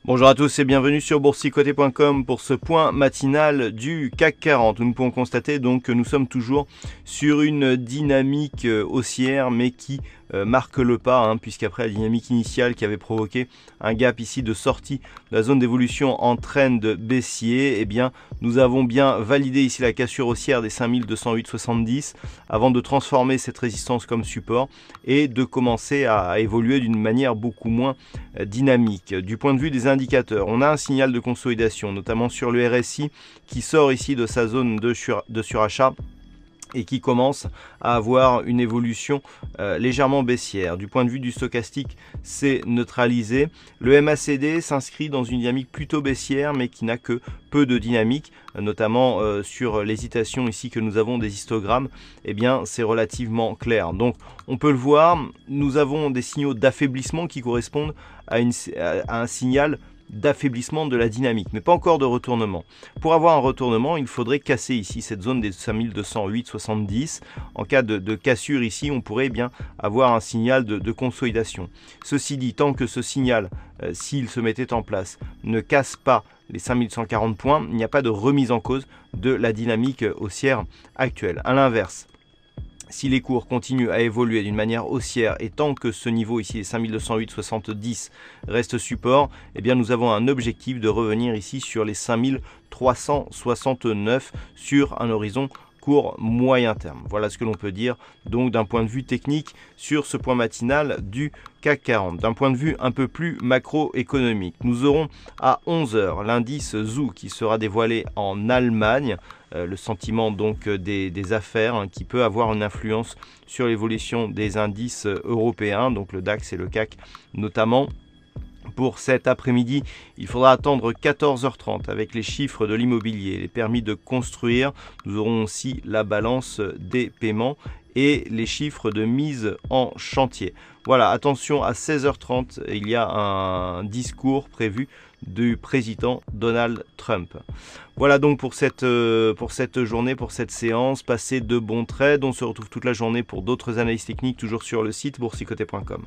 Bonjour à tous et bienvenue sur boursicoté.com pour ce point matinal du CAC 40. Nous pouvons constater donc que nous sommes toujours sur une dynamique haussière mais qui marque le pas, puisqu'après la dynamique initiale qui avait provoqué un gap ici de sortie de la zone d'évolution en trend baissier, eh bien nous avons bien validé ici la cassure haussière des 5208,70 avant de transformer cette résistance comme support et de commencer à évoluer d'une manière beaucoup moins dynamique. Du point de vue des indicateurs, on a un signal de consolidation, notamment sur le RSI qui sort ici de sa zone de surachat et qui commence à avoir une évolution légèrement baissière. Du point de vue du stochastique, c'est neutralisé. Le MACD s'inscrit dans une dynamique plutôt baissière, mais qui n'a que peu de dynamique, notamment sur l'hésitation ici que nous avons des histogrammes. Eh bien, c'est relativement clair. Donc, on peut le voir, nous avons des signaux d'affaiblissement qui correspondent à un signal d'affaiblissement de la dynamique, mais pas encore de retournement. Pour avoir un retournement, il faudrait casser ici cette zone des 5208,70. En cas de cassure ici, on pourrait bien avoir un signal de consolidation. Ceci dit, tant que ce signal, s'il se mettait en place, ne casse pas les 5140 points, il n'y a pas de remise en cause de la dynamique haussière actuelle. À l'inverse, si les cours continuent à évoluer d'une manière haussière et tant que ce niveau ici, les 5208,70 reste support, eh bien nous avons un objectif de revenir ici sur les 5369 sur un horizon court moyen terme. Voilà ce que l'on peut dire donc d'un point de vue technique sur ce point matinal du CAC 40. D'un point de vue un peu plus macroéconomique, nous aurons à 11 h l'indice ZOO qui sera dévoilé en Allemagne. Le sentiment donc des affaires qui peut avoir une influence sur l'évolution des indices européens, donc le DAX et le CAC notamment. Pour cet après-midi, il faudra attendre 14h30 avec les chiffres de l'immobilier, les permis de construire. Nous aurons aussi la balance des paiements et les chiffres de mise en chantier. Voilà, attention, à 16h30, il y a un discours prévu du président Donald Trump. Voilà donc pour cette journée, pour cette séance. Passez de bons trades. On se retrouve toute la journée pour d'autres analyses techniques, toujours sur le site boursicoté.com.